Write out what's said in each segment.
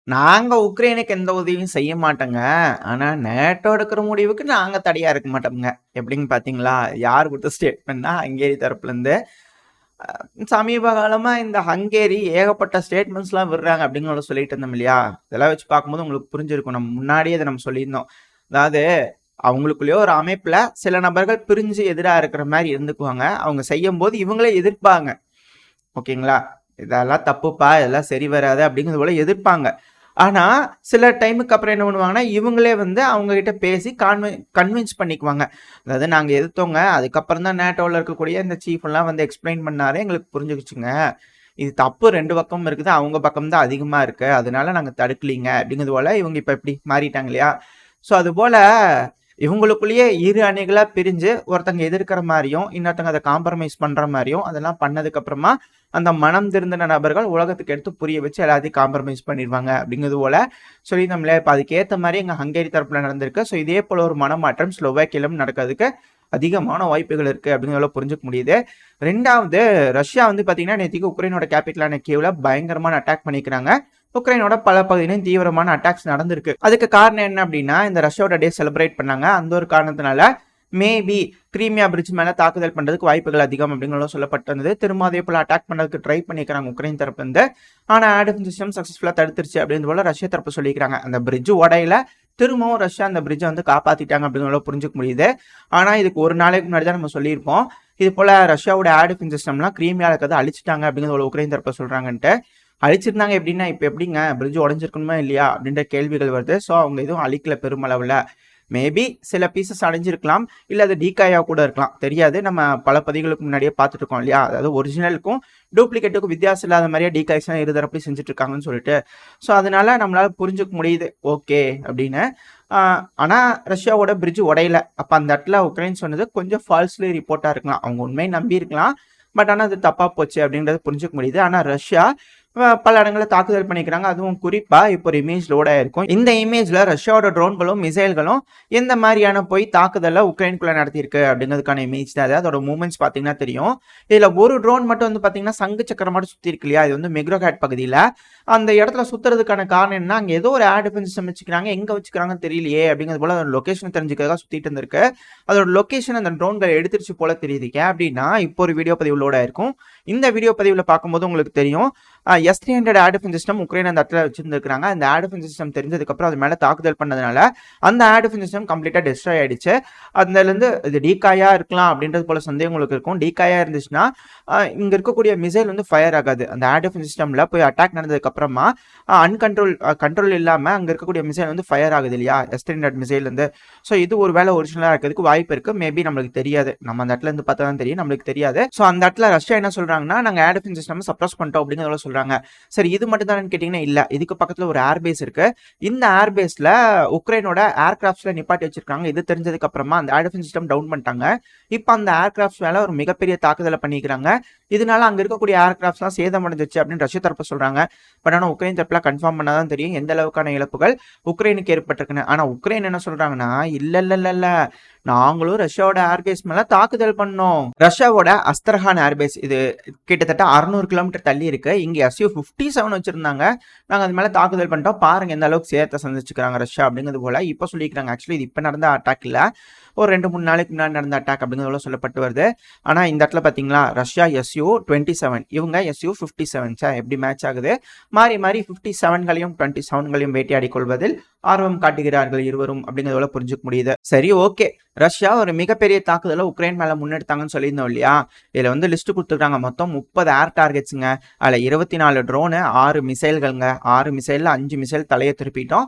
நாங்க உக்ரைனுக்கு எந்த உதவியும் செய்ய மாட்டோங்க. ஆனா, நேட்டோ எடுக்கிற முடிவுக்கு நாங்க தடையா இருக்க மாட்டோம்ங்க. எப்படின்னு பார்த்தீங்களா? யார் குடுத்த ஸ்டேட்மெண்ட்னா, ஹங்கேரி தரப்புலருந்து. சமீப காலமா இந்த ஹங்கேரி ஏகப்பட்ட ஸ்டேட்மெண்ட்ஸ்லாம் விடுறாங்க அப்படின்னு சொல்லிட்டு இருந்தோம் இல்லையா? இதெல்லாம் வச்சு பார்க்கும்போது உங்களுக்கு புரிஞ்சிருக்கும். நம்ம முன்னாடியே இத நம்ம சொல்லியிருந்தோம். அதாவது அவங்களுக்குள்ளேயே ஒரு அமைப்புல சில நபர்கள் பிரிஞ்சு எதிரா இருக்கிற மாரி இருந்துக்குவாங்க. அவங்க செய்யும்போது இவங்களே எதிர்ப்பாங்க. ஓகேங்களா? இதெல்லாம் தப்புப்பா, இதெல்லாம் சரி வராது அப்படிங்கிறது போல எதிர்ப்பாங்க. ஆனா, சில டைமுக்கு அப்புறம் என்ன பண்ணுவாங்கன்னா, இவங்களே வந்து அவங்க கிட்ட பேசி கன்வின்ஸ் பண்ணிக்குவாங்க. அதாவது நாங்க எதிர்த்தோங்க. அதுக்கப்புறம் தான் நேட்டோல இருக்கக்கூடிய இந்த சீஃப் எல்லாம் வந்து எக்ஸ்பிளைன் பண்ணாரு. எங்களுக்கு புரிஞ்சுக்கிச்சுங்க. இது தப்பு 2 பக்கமும் இருக்குது. அவங்க பக்கம் தான் அதிகமா இருக்கு. அதனால நாங்க தடுக்கலீங்க. அப்படிங்கிறது போல இவங்க இப்ப எப்படி மாறிட்டாங்க இல்லையா? ஸோ அதுபோல இவங்களுக்குள்ளேயே இரு அணிகளா பிரிஞ்சு ஒருத்தங்க எதிர்க்கிற மாரியும், இன்னொருத்தங்க அத காம்ப்ரமைஸ் பண்ற மாரியும், அதெல்லாம் பண்ணதுக்கு அப்புறமா அந்த மனம் திருந்தின நபர்கள் உலகத்துக்கு எடுத்து புரிய வச்சு எல்லாத்தையும் காம்ப்ரமைஸ் பண்ணிருவாங்க அப்படிங்கிறது போல சொல்லியிருந்தோம் இல்லையா? இப்ப அதுக்கேத்த மாரி எங்க ஹங்கேரி தரப்புல நடந்திருக்கு. ஸோ இதே போல ஒரு மனமாற்றம் ஸ்லோவாக்கியாலும் நடக்கிறதுக்கு அதிகமான வாய்ப்புகள் இருக்கு அப்படிங்கிறத புரிஞ்சுக்க முடியுது. 2வது ரஷ்யா வந்து பாத்தீங்கன்னா, நேத்திக்கு உக்ரைனோட கேபிட்டலான கீவ்ல பயங்கரமான அட்டாக் பண்ணிக்கிறாங்க. உக்ரைனோட பல பகுதியிலும் தீவிரமான அட்டாக்ஸ் நடந்திருக்கு. அதுக்கு காரணம் என்ன அப்படின்னா, இந்த ரஷ்யாவோட டே செலிப்ரேட் பண்ணாங்க. அந்த ஒரு காரணத்தினால மேபி கிரீமியா பிரிட்ஜ் மேல தாக்குதல் பண்றதுக்கு வாய்ப்புகள் அதிகம் அப்படிங்கிறது சொல்லப்பட்டிருந்தது. திரும்ப அதே போல அட்டாக் பண்றதுக்கு ட்ரை பண்ணிக்கிறாங்க உக்ரைன் தரப்பு இருந்து. ஆனா ஏர் டிஃபென்ஸ் சிஸ்டம் சக்சஸ்ஃபுல்லா தடுத்துருச்சு அப்படின்னு போல ரஷ்யா தரப்பு சொல்லிக்கிறாங்க. அந்த பிரிட்ஜ் உடையில திரும்பவும் ரஷ்யா அந்த பிரிட்ஜை வந்து காப்பாத்திட்டாங்க அப்படிங்கிறத புரிஞ்சுக்க முடியுது. ஆனா இதுக்கு ஒரு நாளைக்கு முன்னாடி தான் நம்ம சொல்லியிருப்போம். இது போல ரஷ்யாவோட ஏர் டிஃபென்ஸ் சிஸ்டம்லாம் கிரீமியால இருக்கிறத அழிச்சிட்டாங்க அப்படிங்கிறது உக்ரைன் தரப்பு சொல்றாங்கன்ட்டு. அழிச்சிருந்தாங்க எப்படின்னா, இப்ப எப்படிங்க பிரிட்ஜ் உடைஞ்சிருக்கணுமா இல்லையா அப்படின்ற கேள்விகள் வருது. ஸோ அவங்க எதுவும் அழிக்கல பெருமளவுல. மேபி சில பீசஸ் அடைஞ்சிருக்கலாம். இல்ல அது டீகாயா கூட இருக்கலாம். தெரியாது. நம்ம பல பதிவுகளுக்கு முன்னாடியே பார்த்துட்டு இருக்கோம் இல்லையா? அதாவது ஒரிஜினலுக்கும் டூப்ளிகேட்டுக்கும் வித்தியாசம் இல்லாத மாதிரியே டீகாய்ஸ்லாம் இருதரப்படி செஞ்சுட்டு இருக்காங்கன்னு சொல்லிட்டு. ஸோ அதனால நம்மளால புரிஞ்சுக்க முடியுது. ஓகே அப்படின்னு. ஆனா ரஷ்யாவோட பிரிட்ஜ் உடையல. அப்ப அந்த இடத்துல உக்ரைன் சொன்னது கொஞ்சம் ஃபால்ஸ்லி ரிப்போர்ட்டா இருக்கலாம். அவங்க உண்மையை நம்பி இருக்கலாம். பட் ஆனா அது தப்பா போச்சு அப்படின்றத புரிஞ்சுக்க முடியுது. ஆனா ரஷ்யா பல இடங்கள்ல தாக்குதல் பண்ணிக்கிறாங்க. அதுவும் குறிப்பா இப்போ ஒரு இமேஜ் லோட் ஆயிருக்கும். இந்த இமேஜ்ல ரஷ்யாவோட ட்ரோன்களும் மிசைல்களும் எந்த மாதிரியான போய் தாக்குதலை உக்ரைனுக்குள்ள நடத்தியிருக்கு அப்படிங்கிறதுக்கான இமேஜ் தான். அதோட மூவ்மெண்ட்ஸ் பார்த்தீங்கன்னா தெரியும். இதுல ஒரு ட்ரோன் மட்டும் வந்து பார்த்தீங்கன்னா சங்கு சக்கரம் மட்டும் சுத்தி இருக்கு இல்லையா? இது வந்து மெக்ரோகேட் பகுதியில் அந்த இடத்துல சுத்துறதுக்கான காரணம் என்ன? அங்க ஏதோ ஒரு ஏர் டிஃபென்ஸ் சிஸ்டம் வச்சுக்கிறாங்க. எங்க வச்சுக்கிறாங்கன்னு தெரியலையே அப்படிங்கிறது போல அதோட லொகேஷன் தெரிஞ்சுக்கிறதா சுத்திட்டு இருந்திருக்கு. அதோட லொகேஷன் அந்த ட்ரோன்கள் எடுத்துருச்சு போல தெரியுது. ஏன் அப்படின்னா இப்போ ஒரு வீடியோ பதிவு லோட் ஆயிருக்கும். இந்த வீடியோ பதிவில் பார்க்கும்போது உங்களுக்கு தெரியும். S-300 air defence system Ukraine அந்த இடத்துல வச்சிருந்திருக்காங்க. அந்த ஏர் டிஃபென்ஸ் சிஸ்டம் தெரிஞ்சதுக்கு அப்புறம் அது மேல தாக்குதல் பண்ணதுனால அந்த ஏர் டிஃபென்ஸ் சிஸ்டம் கம்ப்ளீட்டா டெஸ்ட்ராய் ஆயிடுச்சு. அதுல இருந்து இது டீகாயா இருக்கலாம் அப்படின்றது போல சந்தேகம் உங்களுக்கு இருக்கும். டீகாயா இருந்துச்சுன்னா இங்க இருக்கக்கூடிய மிசைல் வந்து ஃபயர் ஆகாது. அந்த ஏர் டிஃபென்ஸ் சிஸ்டம்ல போய் அட்டாக் நடந்ததுக்கு அப்புறமா கண்ட்ரோல் இல்லாம அங்க இருக்கக்கூடிய மிசைல் வந்து ஃபயர் ஆகுது இல்லையா? S-300 மிசைல் இருந்து. ஸோ இது ஒரு வேலை ஒரிஜினலா இருக்கிறதுக்கு வாய்ப்பு இருக்கு. மேபி நம்மளுக்கு தெரியாது. நம்ம அந்த இடத்துல இருந்து பார்த்தா தான் தெரியும். நம்மளுக்கு தெரியாது. ஸோ அந்த இடத்துல ரஷ்யா என்ன சொல்றாங்கன்னா, நாங்க ஏர் டிஃபென்ஸ் சிஸ்டம் சப்ரஸ் பண்ணிட்டோம் அப்படிங்கிறத சொல்றாங்க. சரி இது மட்டும் தான் கேட்டீங்கன்னா இல்ல. இதுக்கு பக்கத்துல ஒரு ஏர்பேஸ் இருக்கு. இந்த ஏர்பேஸ்ல உக்ரைனோட ஏர்கிராஃப்ட்ஸ்ல நிப்பாட்டி வச்சிருக்காங்க. இது தெரிஞ்சதுக்கு அப்புறமா அந்த ஏர் டிஃபென்ஸ் சிஸ்டம் டவுன் பண்ணிட்டாங்க. இப்போ அந்த ஏர்கிராஃப்ட்ஸ் மேல ஒரு மிகப்பெரிய தாக்குதலை பண்ணிக்கிறாங்க. இதனால அங்க இருக்கக்கூடிய ஏர்கிராஃப்ட்ஸ்லாம் சேதமடைஞ்சிச்சு அப்படின்னு ரஷ்யா தரப்பு சொல்றாங்க. பட் ஆனா உக்ரைன் தரப்புல கன்ஃபார்ம் பண்ணாதான் தெரியும் எந்த அளவுக்கான இழப்புகள் உக்ரைனுக்கு ஏற்பட்டிருக்குன்னு. ஆனா உக்ரைன் என்ன சொல்றாங்கன்னா இல்ல நாங்களும் ரஷ்யாவோட ஏர்பேஸ் மேல தாக்குதல் பண்ணோம். ரஷ்யாவோட அஸ்தர்ஹான் ஏர்பேஸ் இது கிட்டத்தட்ட 600 கிலோமீட்டர் தள்ளி இருக்கு. இங்க Su-57 வச்சிருந்தாங்க. நாங்க அது மேல தாக்குதல் பண்ணிட்டோம். பாருங்க எந்த அளவுக்கு சேதத்தை சந்திச்சுக்கிறாங்க ரஷ்யா அப்படிங்கிறது போல இப்ப சொல்லிக்கிறாங்க. ஆக்சுவலி இது இப்ப நடந்த அட்டாக் இல்ல. ஒரு 2-3 நாளைக்கு முன்னாடி நடந்த அட்டாக் அப்படிங்கிறது சொல்லப்பட்டு வருது. ஆனா இந்த இடத்துல பாத்தீங்களா ரஷ்யா Su-27 இவங்க Su-57 எப்படி மேட்ச் ஆகுது? மாறி 57களையும் 27களையும் வேட்டையாடி கொள்வதில் ஆர்வம் காட்டுகிறார்கள் இருவரும் அப்படிங்கிறத புரிஞ்சுக்க முடியுது. சரி ஓகே. ரஷ்யா ஒரு மிகப்பெரிய தாக்குதலை உக்ரைன் மேல முன்னெடுத்தாங்கன்னு சொல்லியிருந்தோம் இல்லையா? இதுல வந்து லிஸ்ட் கொடுத்துருக்காங்க. மொத்தம் 30 ஏர் டார்கெட்ஸுங்க. அதுல 24 ட்ரோனு, 6 மிசைல்கள்ங்க. 6 மிசைல்ல 5 மிசைல் தலையை திருப்பிட்டோம்.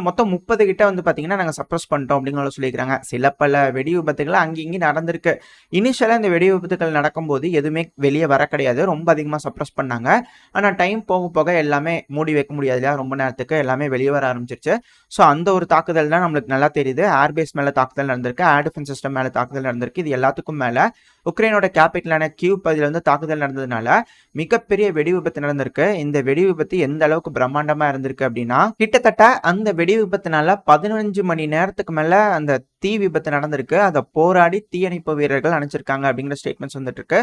மொத்தம் 30 கிட்ட வந்து பாத்தீங்கன்னா நாங்க சப்ரஸ் பண்ணிட்டோம் அப்படிங்கிறத சொல்லியிருக்காங்க. சில பல வெடி விபத்துகள் அங்கேயும் நடந்திருக்கு. இனிஷியலா இந்த வெடி விபத்துகள் நடக்கும்போது எதுவுமே வெளியே வர கிடையாது. ரொம்ப அதிகமா சப்ரஸ் பண்ணாங்க. ஆனா டைம் போக போக எல்லாமே மூடி வைக்க முடியாது இல்லையா? ரொம்ப நேரத்துக்கு எல்லாமே வெளியே வர ஆரம்பிச்சிருச்சு. ஸோ அந்த ஒரு தாக்குதல் தான் நம்மளுக்கு நல்லா தெரியுது. ஏர்பேஸ் மேல தாக்குதல் நடந்திருக்கு. ஏர் டிஃபென்ஸ் சிஸ்டம் மேல தாக்குதல் நடந்திருக்கு. இது எல்லாத்துக்கும் மேல உக்ரைனோட கேபிட்டலான கீவ் பகுதியில் வந்து தாக்குதல் நடந்ததுனால மிகப்பெரிய வெடி விபத்து நடந்திருக்கு. இந்த வெடி விபத்து எந்த அளவுக்கு பிரம்மாண்டமா இருந்திருக்கு அப்படின்னா கிட்டத்தட்ட அந்த வெடி விபத்துனால 15 மணி நேரத்துக்கு மேல அந்த தீ விபத்து நடந்திருக்கு. அதை போராடி தீயணைப்பு வீரர்கள் அணைச்சிருக்காங்க அப்படிங்கிற ஸ்டேட்மெண்ட்ஸ் வந்துட்டு இருக்கு.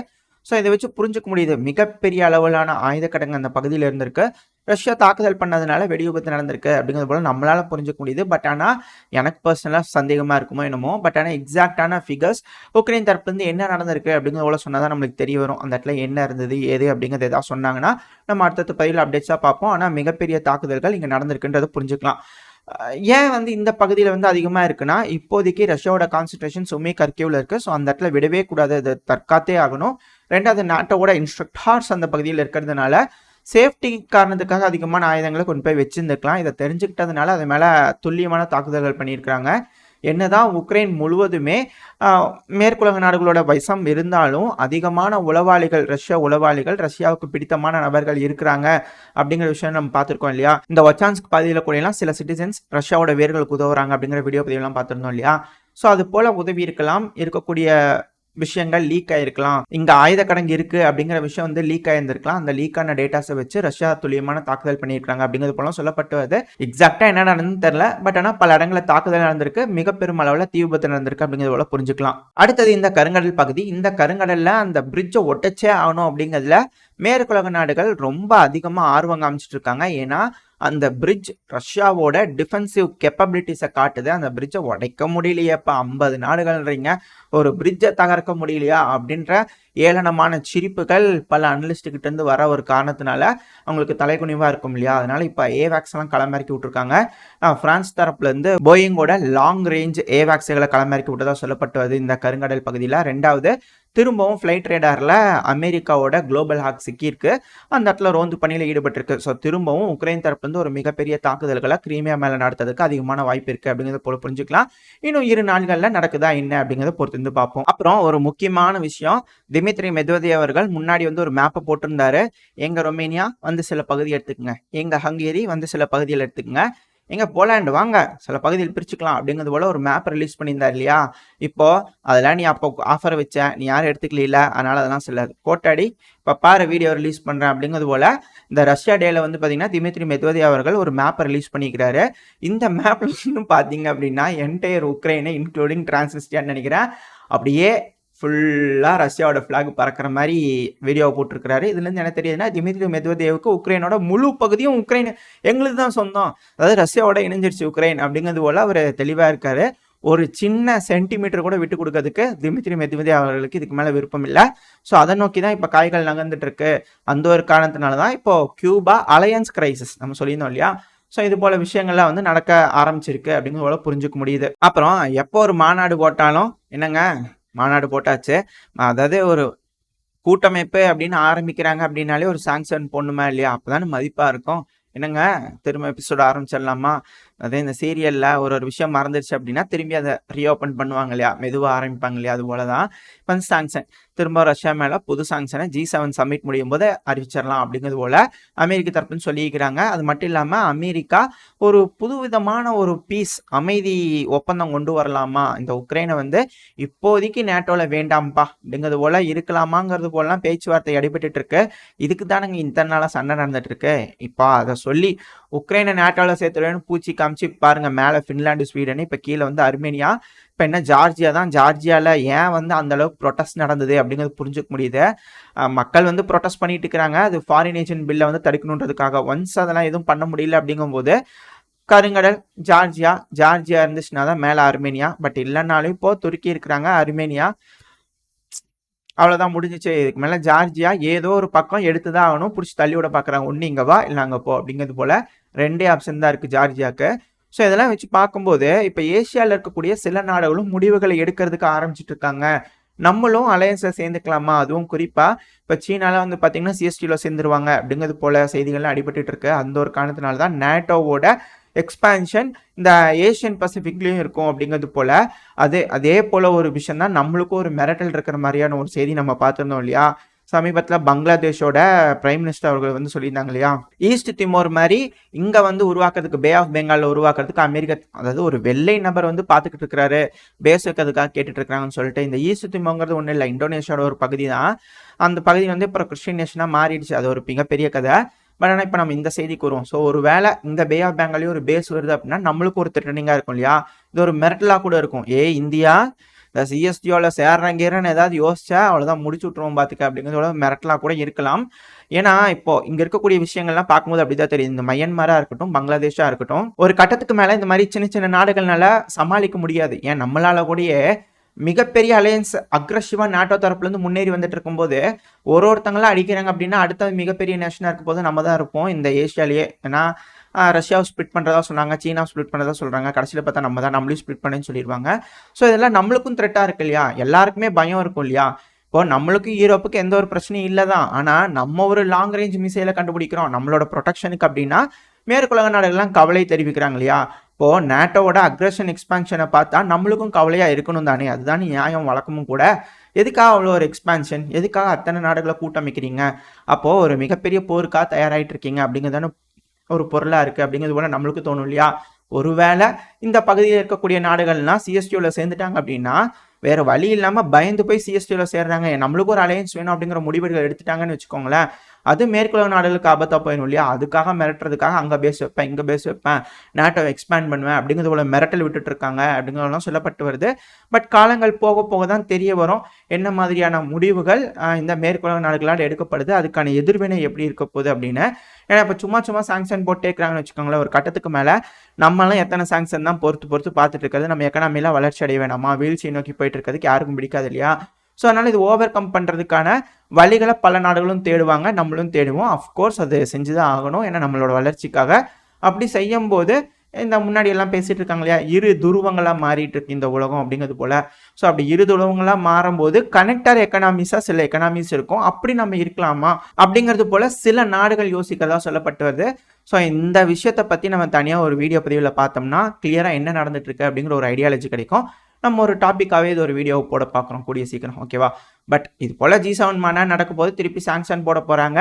ஸோ இதை வச்சு புரிஞ்சுக்க முடியுது மிகப்பெரிய அளவிலான ஆயுத கிடங்கு அந்த பகுதியில் இருந்திருக்கு. ரஷ்யா தாக்குதல் பண்ணதுனால வெடி விபத்து நடந்திருக்கு அப்படிங்கிறது போல நம்மளால புரிஞ்சுக்க முடியுது. பட் ஆனால் எனக்கு பர்சனலாக சந்தேகமாக இருக்குமோ என்னமோ. பட் ஆனால் எக்ஸாக்டான ஃபிகர்ஸ் உக்ரைன் தரப்புலேருந்து என்ன நடந்திருக்கு அப்படிங்கிறது போல சொன்னால் தான் நம்மளுக்கு தெரிய வரும். அந்த இடத்துல என்ன இருந்தது ஏது அப்படிங்கிறது எதாவது சொன்னாங்கன்னா நம்ம அடுத்தடுத்த பதிவில் அப்டேட்ஸாக பார்ப்போம். ஆனால் மிகப்பெரிய தாக்குதல்கள் இங்கே நடந்திருக்குன்றதை புரிஞ்சுக்கலாம். ஏன் வந்து இந்த பகுதியில் வந்து அதிகமாக இருக்குன்னா, இப்போதைக்கு ரஷ்யாவோட கான்சன்ட்ரேஷன் சுமி கர்கிவ்ல இருக்குது. ஸோ அந்த இடத்துல விடவே கூடாது, அது தற்காத்தே ஆகணும். ரெண்டாவது நாட்டோட இன்ஸ்ட்ரக்டார்ஸ் அந்த பகுதியில் இருக்கிறதுனால சேஃப்டி காரணத்துக்காக அதிகமான ஆயுதங்களை கொண்டு போய் வச்சுருந்துருக்கலாம். இதை தெரிஞ்சுக்கிட்டதுனால அது மேலே துல்லியமான தாக்குதல்கள் பண்ணியிருக்கிறாங்க. என்னதான் உக்ரைன் முழுவதுமே மேற்குலக நாடுகளோட வசம் இருந்தாலும் அதிகமான உளவாளிகள், ரஷ்யா உளவாளிகள், ரஷ்யாவுக்கு பிடித்தமான நபர்கள் இருக்கிறாங்க அப்படிங்கிற விஷயம் நம்ம பார்த்துருக்கோம் இல்லையா. இந்த ஒச்சான்ஸ்க் பகுதியில் கூட சில சிட்டிசன்ஸ் ரஷ்யாவோட வேர்களுக்கு உதவுறாங்க அப்படிங்கிற வீடியோ பதிவெல்லாம் பார்த்துருந்தோம் இல்லையா. ஸோ அது போல உதவி இருக்கலாம், இருக்கக்கூடிய விஷயங்கள் லீக் ஆயிருக்கலாம், இங்க ஆயுத கடங்கு இருக்கு அப்படிங்கிற விஷயம் வந்து லீக் ஆயிருந்திருக்கலாம். அந்த லீக்கான டேட்டாஸை வச்சு ரஷ்யா துல்லியமான தாக்குதல் பண்ணியிருக்காங்க அப்படிங்கிறது போல சொல்லப்பட்டு எக்ஸாக்டா என்ன நடந்ததுன்னு தெரியல. பட் ஆனால் பல இடங்களில் தாக்குதல் நடந்திருக்கு, மிக பெரும் அளவில் தீ விபத்து நடந்திருக்கு அப்படிங்கிறது போல புரிஞ்சுக்கலாம். அடுத்தது இந்த கருங்கடல் பகுதி. இந்த கருங்கடல்ல அந்த பிரிட்ஜை ஒட்டச்சே ஆகணும் அப்படிங்கிறதுல மேற்குலக நாடுகள் ரொம்ப அதிகமா ஆர்வம் காமிச்சிட்டு இருக்காங்க. ஏன்னா அந்த பிரிட்ஜ் ரஷ்யாவோட டிஃபென்சிவ் கேப்பபிலிட்டிஸை காட்டுது. அந்த பிரிட்ஜை உடைக்க முடியலையேப்பா, 50 நாடுகள்ன்றீங்க, ஒரு பிரிட்ஜை தகர்க்க முடியலையா அப்படின்ற ஏளனமான சிரிப்புகள் பல அனலிஸ்ட்டுக்கிட்ட இருந்து வர ஒரு காரணத்தினால அவங்களுக்கு தலைக்குனிவாக இருக்கும் இல்லையா. அதனால இப்போ ஏவாக்ஸ் எல்லாம் களமிறக்கி விட்டுருக்காங்க. பிரான்ஸ் தரப்புல இருந்து போயிங்கோட லாங் ரேஞ்ச் ஏவாக்ஸுகளை களமிறக்கி விட்டதா சொல்லப்பட்டு இந்த கருங்கடல் பகுதியில். ரெண்டாவது திரும்பவும் ஃப்ளைட் ரேடாரில் அமெரிக்காவோட குளோபல் ஹாக் சிக்கியிருக்கு, அந்த இடத்துல ரோந்து பணியில் ஈடுபட்டிருக்கு. ஸோ திரும்பவும் உக்ரைன் தரப்புலேருந்து ஒரு மிகப்பெரிய தாக்குதல்களை கிரீமியா மேலே நடத்துறதுக்கு அதிகமான வாய்ப்பு இருக்குது அப்படிங்கிறத போல புரிஞ்சுக்கலாம். இன்னும் 2 நாட்களில் நடக்குதா என்ன அப்படிங்கிறத பொறுத்து பார்ப்போம். அப்புறம் ஒரு முக்கியமான விஷயம், திமித்ரி மெத்வதேவ் அவர்கள் முன்னாடி வந்து ஒரு மேப்பை போட்டிருந்தாரு. எங்க ரொமேனியா வந்து சில பகுதி எடுத்துக்கங்க, எங்க ஹங்கேரி வந்து சில பகுதியில் எடுத்துக்கங்க, எங்க போலாண்டு வாங்க சில பகுதியில் பிரிச்சுக்கலாம் அப்படிங்கிறது போல ஒரு மேப் ரிலீஸ் பண்ணியிருந்தார் இல்லையா. இப்போ அதெல்லாம் நீ அப்போ ஆஃபர் வச்ச, நீ யாரும் எடுத்துக்கல, அதனால அதெல்லாம் சொல்லாது கோட்டாடி இப்போ பாரு வீடியோ ரிலீஸ் பண்ணுறேன் அப்படிங்கிறது போல இந்த ரஷ்யா டேல வந்து பார்த்தீங்கன்னா திமித்ரி மெத்வதேவ் அவர்கள் ஒரு மேப்பை ரிலீஸ் பண்ணிக்கிறாரு. இந்த மேப்ல பார்த்தீங்க அப்படின்னா என்டையர் உக்ரைனை இன்க்ளூடிங் டிரான்ஸ்னிஸ்ட்ரியான்னு நினைக்கிறேன் அப்படியே ஃபுல்லாக ரஷ்யாவோட ஃப்ளாக் பறக்கிற மாதிரி வீடியோ போட்டிருக்கிறாரு. இதுலேருந்து என்ன தெரியுதுன்னா திமித்ரி மெத்வதேவுக்கு உக்ரைனோட முழு பகுதியும் உக்ரைன் எங்களுக்கு தான் சொந்தம், அதாவது ரஷ்யாவோட இணைஞ்சிருச்சு உக்ரைன் அப்படிங்கிறது போல அவர் தெளிவாக இருக்காரு. ஒரு சின்ன சென்டிமீட்டர் கூட விட்டு கொடுக்கறதுக்கு திமித்ரி மெத்வதேவ் அவர்களுக்கு இதுக்கு மேலே விருப்பம் இல்லை. ஸோ அதை நோக்கி தான் இப்போ காய்கள் நகர்ந்துட்டு இருக்கு. அந்த ஒரு காரணத்தினால தான் இப்போ கியூபா அலையன்ஸ் கிரைசிஸ் நம்ம சொல்லியிருந்தோம் இல்லையா. ஸோ இது போல விஷயங்கள்லாம் வந்து நடக்க ஆரம்பிச்சிருக்கு அப்படிங்கிறது போல புரிஞ்சுக்க முடியுது. அப்புறம் எப்போ ஒரு மாநாடு போட்டாலும் என்னங்க மாநாடு போட்டாச்சு, அதாவது ஒரு கூட்டமைப்பு அப்படின்னு ஆரம்பிக்கிறாங்க அப்படின்னாலே ஒரு சாங்ஷன் போடணுமா இல்லையா, அப்போதானே மதிப்பாக இருக்கும். என்னங்க திரும்ப எபிசோட் ஆரம்பிச்சிடலாமா, அதே இந்த சீரியலில் ஒரு விஷயம் மறந்துடுச்சு அப்படின்னா திரும்பி அதை ரீஓப்பன் பண்ணுவாங்க இல்லையா, மெதுவாக ஆரம்பிப்பாங்க இல்லையா, அது போல தான் இப்போ சாங்ஷன் திரும்ப ரஷ்யா மேலே புது சாங்ஷனை G7 சமிட் முடியும் போது அறிவிச்சிடலாம் அப்படிங்கிறது போல அமெரிக்க தரப்புன்னு சொல்லியிருக்கிறாங்க. அது மட்டும் இல்லாமல் அமெரிக்கா ஒரு புதுவிதமான ஒரு பீஸ் அமைதி ஒப்பந்தம் கொண்டு வரலாமா, இந்த உக்ரைனை வந்து இப்போதைக்கு நேட்டோவில் வேண்டாம்ப்பா அப்படிங்கிறது போல இருக்கலாமாங்கிறது போலாம் பேச்சுவார்த்தை அடிபட்டு இருக்கு. இதுக்கு தானங்க இத்தனை நாளாக சண்டை நடந்துட்டு இருக்கு. இப்போ அதை சொல்லி உக்ரைனை நேட்டோவில் சேர்த்துவேன்னு பூச்சி காமிச்சு பாருங்க, மேலே ஃபின்லாண்டு ஸ்வீடன், இப்போ கீழே வந்து அர்மேனியா, இப்போ என்ன ஜார்ஜியா தான். ஜார்ஜியாவில் ஏன் வந்து அந்த அளவுக்கு ப்ரொட்டஸ்ட் நடந்தது அப்படிங்கிறது புரிஞ்சுக்க முடியுது. மக்கள் வந்து ப்ரொட்டஸ்ட் பண்ணிட்டு இருக்கிறாங்க, அது ஃபாரின் ஏஜென்ட் பில்லை வந்து தடுக்கணுன்றதுக்காக. ஒன்ஸ் அதெல்லாம் எதுவும் பண்ண முடியல அப்படிங்கும்போது கருங்கடல் ஜார்ஜியா இருந்துச்சுன்னா தான் மேலே அர்மேனியா, பட் இல்லைனாலும் இப்போ துருக்கி இருக்கிறாங்க, அர்மேனியா, அவ்வளோதான் முடிஞ்சிச்சு. இதுக்கு மேலே ஜார்ஜியா ஏதோ ஒரு பக்கம் எடுத்து தான் ஆகணும், பிடிச்சி தள்ளி விட பார்க்குறாங்க. ஒன்று இங்கே வா இல்லை அங்கே போ அப்படிங்கிறது போல் 2 ஆப்ஷன் தான் இருக்குது ஜார்ஜியாவுக்கு. ஸோ இதெல்லாம் வச்சு பார்க்கும்போது இப்போ ஏசியாவில் இருக்கக்கூடிய சில நாடுகளும் முடிவுகளை எடுக்கிறதுக்கு ஆரம்பிச்சிட்டு இருக்காங்க. நம்மளும் அலையன்ஸில் சேர்ந்துக்கலாமா, அதுவும் குறிப்பாக இப்போ சீனாவில் வந்து பார்த்தீங்கன்னா சிஎஸ்டியில் சேர்ந்துருவாங்க அப்படிங்கிறது போல செய்திகள்லாம் அடிபட்டு இருக்கு. அந்த ஒரு காரணத்தினால தான் நேட்டோவோட எக்ஸ்பான்ஷன் இந்த ஏஷியன் பசிபிக்லேயும் இருக்கும் அப்படிங்கிறது போல அதே போல ஒரு விஷயம் தான் நம்மளுக்கும் ஒரு மிரட்டல் இருக்கிற மாதிரியான ஒரு செய்தி நம்ம பார்த்துருந்தோம் இல்லையா. சமீபத்தில் பங்களாதேஷோட பிரைம் மினிஸ்டர் அவர்கள் வந்து சொல்லியிருந்தாங்க இல்லையா, ஈஸ்ட் திமோர் மாதிரி இங்கே வந்து உருவாக்குறதுக்கு, பே ஆஃப் பெங்காலில் உருவாக்குறதுக்கு அமெரிக்கா, அதாவது ஒரு வெள்ளை நபர் வந்து பார்த்துக்கிட்டு இருக்கிறாரு, பேஸ் வைக்கிறதுக்காக கேட்டுட்டு இருக்கிறாங்கன்னு சொல்லிட்டு. இந்த ஈஸ்ட் திமோங்கிறது ஒன்றும் இல்லை, இந்தோனேஷியாவோட ஒரு பகுதி தான். அந்த பகுதி வந்து இப்போ கிறிஸ்டின் நேஷனாக மாறிடுச்சு, அது ஒரு மிகப்பெரிய கதை. பட் ஆனால் இப்போ நம்ம இந்த செய்திக்கு வருவோம். ஸோ ஒரு வேளை இந்த பே ஆஃப் பெங்காலையும் ஒரு பேஸ் வருது அப்படின்னா நம்மளுக்கு ஒரு த்ரெட்டனிங்காக இருக்கும் இல்லையா, இது ஒரு மிரட்டலாக கூட இருக்கும். இந்தியா இந்த சிஎஸ்டிஓவில் சேர்றங்கிறன்னு ஏதாவது யோசிச்சா அவ்வளோதான், முடிச்சு விட்ருவோம் பார்த்துக்க அப்படிங்கிறதோட மிரட்டலாக கூட இருக்கலாம். ஏன்னா இப்போ இங்கே இருக்கக்கூடிய விஷயங்கள்லாம் பார்க்கும்போது அப்படிதான் தெரியுது. இந்த மயன்மாராக இருக்கட்டும், பங்களாதேஷாக இருக்கட்டும், ஒரு கட்டத்துக்கு மேலே இந்த மாதிரி சின்ன சின்ன நாடுகள்னால சமாளிக்க முடியாது. ஏன் நம்மளால கூடயே மிகப்பெரிய அலையன்ஸ் அக்ரஸிவா நாட்டோ தரப்புலேருந்து முன்னேறி வந்துட்டு இருக்கும்போது ஒருத்தங்களாம் அடிக்கிறாங்க அப்படின்னா அடுத்த மிகப்பெரிய நேஷனாக இருக்கும் போது நம்ம தான் இருப்போம் இந்த ஏஷியாலேயே. ஏன்னா ரஷ்யாவை ஸ்ப்ளிட் பண்ணுறதா சொன்னாங்க, சீனா ஸ்ப்ளிட் பண்ணுறதா சொல்கிறாங்க, கடைசியில் பார்த்தா நம்ம தான் நம்மளையும் ஸ்ப்ளிட் பண்ணுன்னு சொல்லிடுவாங்க. ஸோ இதெல்லாம் நம்மளுக்கும் த்ரெட்டாக இருக்கு இல்லையா, எல்லாருக்குமே பயம் இருக்கும் இல்லையா. இப்போ நம்மளுக்கும் யூரோப்புக்கு எந்த ஒரு பிரச்சனையும் இல்லை தான், ஆனால் நம்ம ஒரு லாங் ரேஞ்ச் மிசைலை கண்டுபிடிக்கிறோம் நம்மளோட ப்ரொடெக்ஷனுக்கு அப்படின்னா மேற்குலக நாடுகள்லாம் கவலை தெரிவிக்கிறாங்க இல்லையா. இப்போ நேட்டோவோட அக்ரஷன் எக்ஸ்பான்ஷனை பார்த்தா நம்மளுக்கும் கவலையாக இருக்கணும் தானே, அதுதான் நியாயம் வழக்கமும் கூட. எதுக்காக அவ்வளோ ஒரு எக்ஸ்பான்ஷன், எதுக்காக அத்தனை நாடுகளை கூட்டமைக்கிறீங்க, அப்போது ஒரு மிகப்பெரிய போருக்காக தயாராகிட்டு இருக்கீங்க அப்படிங்கிறதான ஒரு பொருளாக இருக்குது அப்படிங்கிறது போல நம்மளுக்கு தோணும் இல்லையா. ஒருவேளை இந்த பகுதியில் இருக்கக்கூடிய நாடுகள்லாம் சிஎஸ்டிஓவில் சேர்ந்துட்டாங்க அப்படின்னா வேறு வழி இல்லாமல் பயந்து போய் சிஎஸ்டிஓவில் சேர்றாங்க, நம்மளுக்கு ஒரு அலையன்ஸ் வேணும் அப்படிங்கிற முடிவுகள் எடுத்துட்டாங்கன்னு வச்சுக்கோங்களேன், அது மேற்குலக நாடுகளுக்கு ஆபத்தாக போயிடும் இல்லையா. அதுக்காக மிரட்டுறதுக்காக அங்கே பேஸ் வைப்பேன், இங்கே பேஸ் வைப்பேன், நாட்டோ எக்ஸ்பேண்ட் பண்ணுவேன் அப்படிங்கிறது போல மிரட்டல் விட்டுட்டு இருக்காங்க அப்படிங்கிறதெல்லாம் சொல்லப்பட்டு வருது. பட் காலங்கள் போக போக தான் தெரிய வரும் என்ன மாதிரியான முடிவுகள் இந்த மேற்குலக நாடுகளால் எடுக்கப்படுது, அதுக்கான எதிர்வினை எப்படி இருக்க போகுது அப்படின்னு. ஏன்னா இப்போ சும்மா சாங்ஷன் போட்டு இருக்கிறாங்கன்னு வச்சுக்கோங்களேன், ஒரு கட்டத்துக்கு மேலே நம்மளாம் எத்தனை சாங்ஷன் தான் பொறுத்து பார்த்துட்டு இருக்கிறது, நம்ம எக்கனாமியில் வளர்ச்சி அடைய வேணாமா, வீழ்ச்சியை நோக்கி போயிட்டு இருக்கிறதுக்கு யாருக்கும் பிடிக்காது இல்லையா. ஸோ அதனால் இது ஓவர் கம் பண்ணுறதுக்கான வழிகளை பல நாடுகளும் தேடுவாங்க, நம்மளும் தேடுவோம். அஃப்கோர்ஸ் அது செஞ்சு தான் ஆகணும், ஏன்னா நம்மளோட வளர்ச்சிக்காக. அப்படி செய்யும்போது இந்த முன்னாடி எல்லாம் பேசிகிட்டு இருக்காங்க இல்லையா, இரு துருவங்களாக மாறிட்டு இருக்கு இந்த உலகம் அப்படிங்கிறது போல். ஸோ அப்படி இரு துருவங்களாக மாறும்போது கனெக்டர் எக்கனாமிஸாக சில எக்கனாமிஸ் இருக்கும், அப்படி நம்ம இருக்கலாமா அப்படிங்கிறது போல் சில நாடுகள் யோசிக்கிறதா சொல்லப்பட்டு வருது. ஸோ இந்த விஷயத்தை பற்றி நம்ம தனியாக ஒரு வீடியோ பதிவில் பார்த்தோம்னா கிளியராக என்ன நடந்துட்டு இருக்கு அப்படிங்கிற ஒரு ஐடியாலஜி கிடைக்கும். நம்ம ஒரு டாப்பிக்காகவே இது ஒரு வீடியோவை போட பார்க்குறோம் கூடிய சீக்கிரம், ஓகேவா. பட் இது போல் G7 மாநாடு நடக்கும்போது திருப்பி சாங்ஷன் போட போகிறாங்க.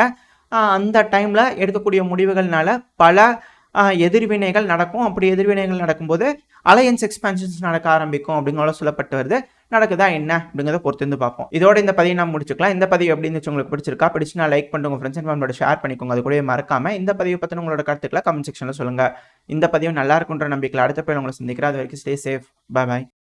அந்த டைமில் எடுக்கக்கூடிய முடிவுகள்னால பல எதிர்வினைகள் நடக்கும். அப்படி எதிர்வினைகள் நடக்கும்போது அலையன்ஸ் எக்ஸ்பான்ஷன்ஸ் நடக்க ஆரம்பிக்கும் அப்படிங்கிற சொல்லப்பட்டு வருது. நடக்குதா என்ன அப்படிங்கிறத பொறுத்திருந்து பார்ப்போம். இதோட இந்த பதிவை நம்ம முடிச்சுக்கலாம். இந்த பதிவு எப்படி இருந்துச்சு, உங்களுக்கு பிடிச்சிருக்கா, பிடிச்சுனா லைக் பண்ணிட்டு உங்கள் ஃப்ரெண்ட்ஸ் அண்ட் ஃபேமிலியோட ஷேர் பண்ணிக்கோங்க. அது கூட மறக்காம இந்த பதிவை பற்றின உங்களோட கருத்துக்களை கமெண்ட் செக்ஷனில் சொல்லுங்கள். இந்த பதிவு நல்லா இருக்குன்ற நம்பிக்கையில் அடுத்த பேர் உங்களை சந்திக்கிறேன். அது வரைக்கும் ஸ்டே சேஃப், பாய் பாய்.